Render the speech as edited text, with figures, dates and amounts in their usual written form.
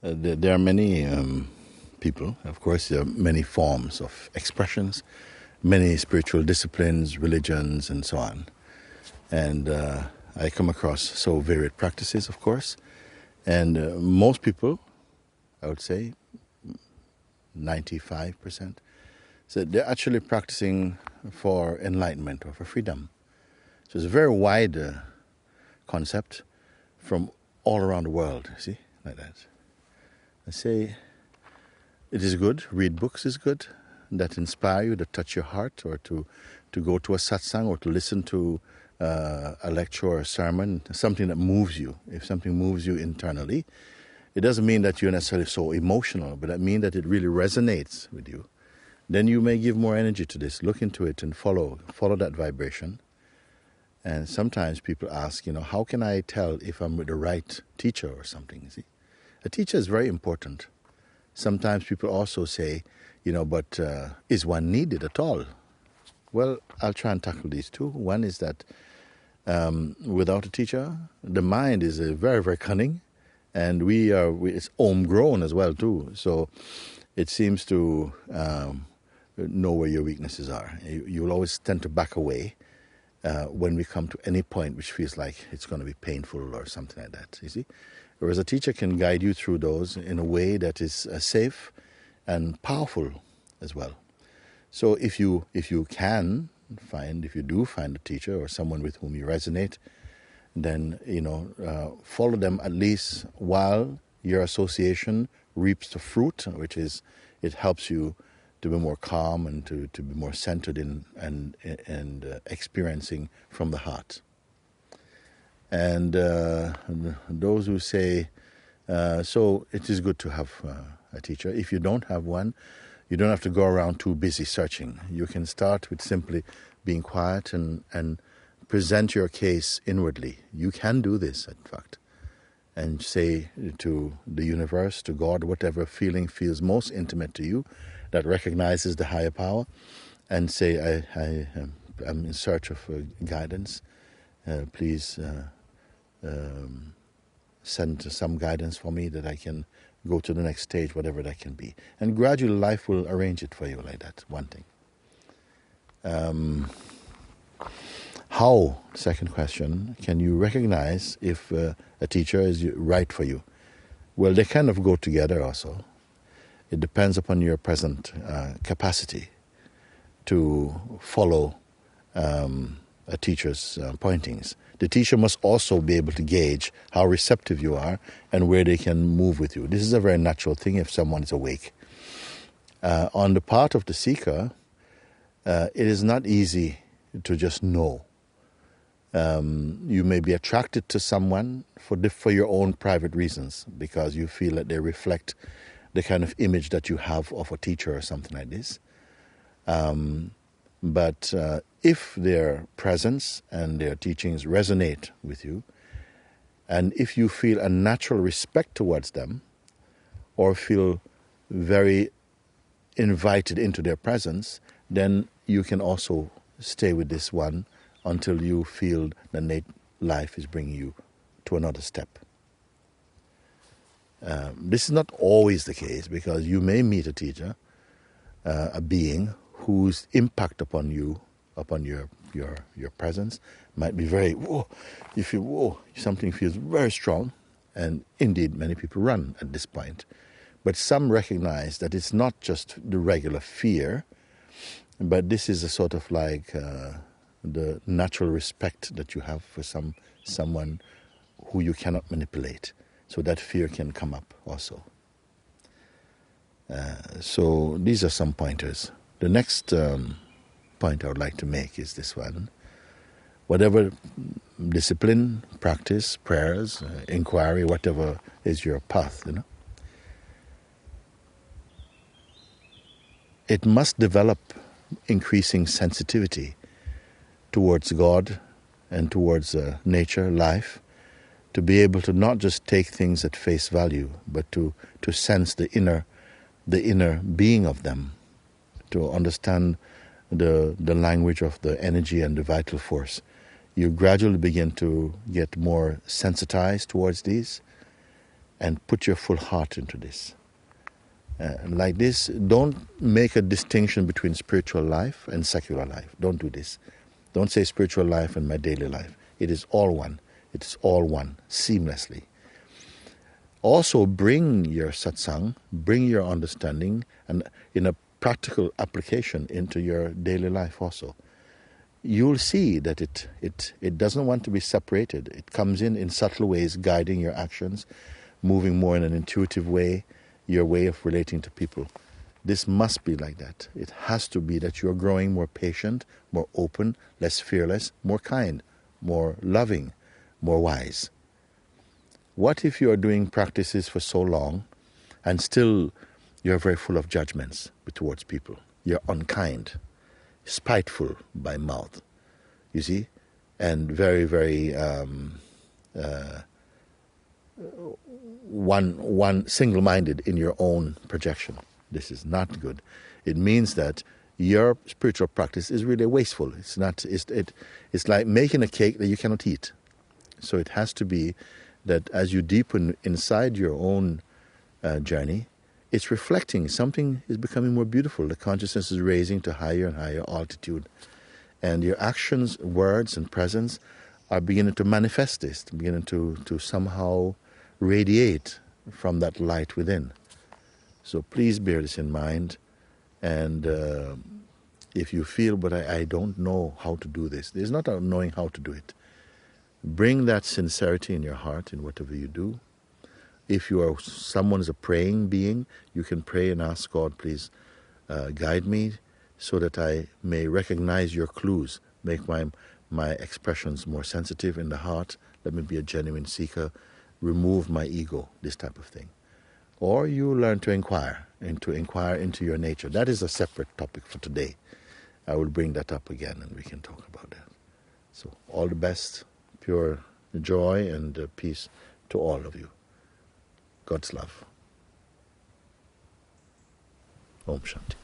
There are many people, of course, there are many forms of expressions, many spiritual disciplines, religions, and so on. And I come across so varied practices, of course. And most people, I would say 95%, so they're actually practicing for enlightenment or for freedom. So it's a very wide concept from all around the world, see, like that. I say it is good, read books is good, that inspire you, that touch your heart, or to go to a satsang or to listen to a lecture or a sermon, something that moves you. If something moves you internally, it doesn't mean that you're necessarily so emotional, but that means that it really resonates with you. Then you may give more energy to this, look into it and follow that vibration. And sometimes people ask, how can I tell if I'm with the right teacher or something, you see? A teacher is very important. Sometimes people also say, but is one needed at all? Well, I'll try and tackle these two. One is that without a teacher, the mind is very, very cunning, and it's homegrown as well too. So it seems to know where your weaknesses are. You'll always tend to back away when we come to any point which feels like it's going to be painful or something like that, you see? Whereas a teacher can guide you through those in a way that is safe and powerful as well. So if you do find a teacher or someone with whom you resonate, then follow them at least while your association reaps the fruit, which is it helps you to be more calm and to be more centered in and experiencing from the heart. And those who say, so it is good to have a teacher. If you don't have one, you don't have to go around too busy searching. You can start with simply being quiet and present your case inwardly. You can do this, in fact, and say to the universe, to God, whatever feeling feels most intimate to you, that recognizes the higher power, and say, I'm in search of guidance. Please send some guidance for me that I can go to the next stage, whatever that can be. And gradually life will arrange it for you like that, one thing. How, second question, can you recognize if a teacher is right for you? Well, they kind of go together also. It depends upon your present capacity to follow a teacher's pointings. The teacher must also be able to gauge how receptive you are and where they can move with you. This is a very natural thing if someone is awake. On the part of the seeker, it is not easy to just know. You may be attracted to someone for your own private reasons because you feel that they reflect the kind of image that you have of a teacher or something like this. But if their presence and their teachings resonate with you, and if you feel a natural respect towards them, or feel very invited into their presence, then you can also stay with this one until you feel that life is bringing you to another step. This is not always the case, because you may meet a teacher, a being whose impact upon you, upon your presence, might be very, whoa, you feel, whoa, something feels very strong, and indeed many people run at this point. But some recognize that it's not just the regular fear, but this is a sort of like the natural respect that you have for someone who you cannot manipulate. So that fear can come up also. So these are some pointers. The next point I would like to make is this one. Whatever discipline, practice, prayers, inquiry, whatever is your path, it must develop increasing sensitivity towards God and towards nature, life, to be able to not just take things at face value, but to sense the inner being of them, to understand the language of the energy and the vital force. You gradually begin to get more sensitized towards these, and put your full heart into this. Like this, don't make a distinction between spiritual life and secular life. Don't do this. Don't say spiritual life and my daily life. It is all one. It is all one, seamlessly. Also bring your satsang, bring your understanding, and in a practical application into your daily life also. You'll see that it doesn't want to be separated. It comes in subtle ways, guiding your actions, moving more in an intuitive way, your way of relating to people. This must be like that. It has to be that you're growing more patient, more open, less fearless, more kind, more loving, more wise. What if you are doing practices for so long and still you're very full of judgments towards people? You're unkind, spiteful by mouth, you see, and very, very one single-minded in your own projection. This is not good. It means that your spiritual practice is really wasteful. It's not. It's like making a cake that you cannot eat. So it has to be that as you deepen inside your own journey, it's reflecting. Something is becoming more beautiful. The consciousness is raising to higher and higher altitude. And your actions, words, and presence are beginning to manifest this, beginning to somehow radiate from that light within. So please bear this in mind. And if you feel, but I don't know how to do this, there's not a knowing how to do it. Bring that sincerity in your heart in whatever you do. If you are someone is a praying being, you can pray and ask God, please guide me so that I may recognize your clues, make my expressions more sensitive in the heart. Let me be a genuine seeker. Remove my ego, this type of thing. Or you learn to inquire into your nature. That is a separate topic for today. I will bring that up again and we can talk about that. So all the best, pure joy and peace to all of you. God's love. Om Shanti.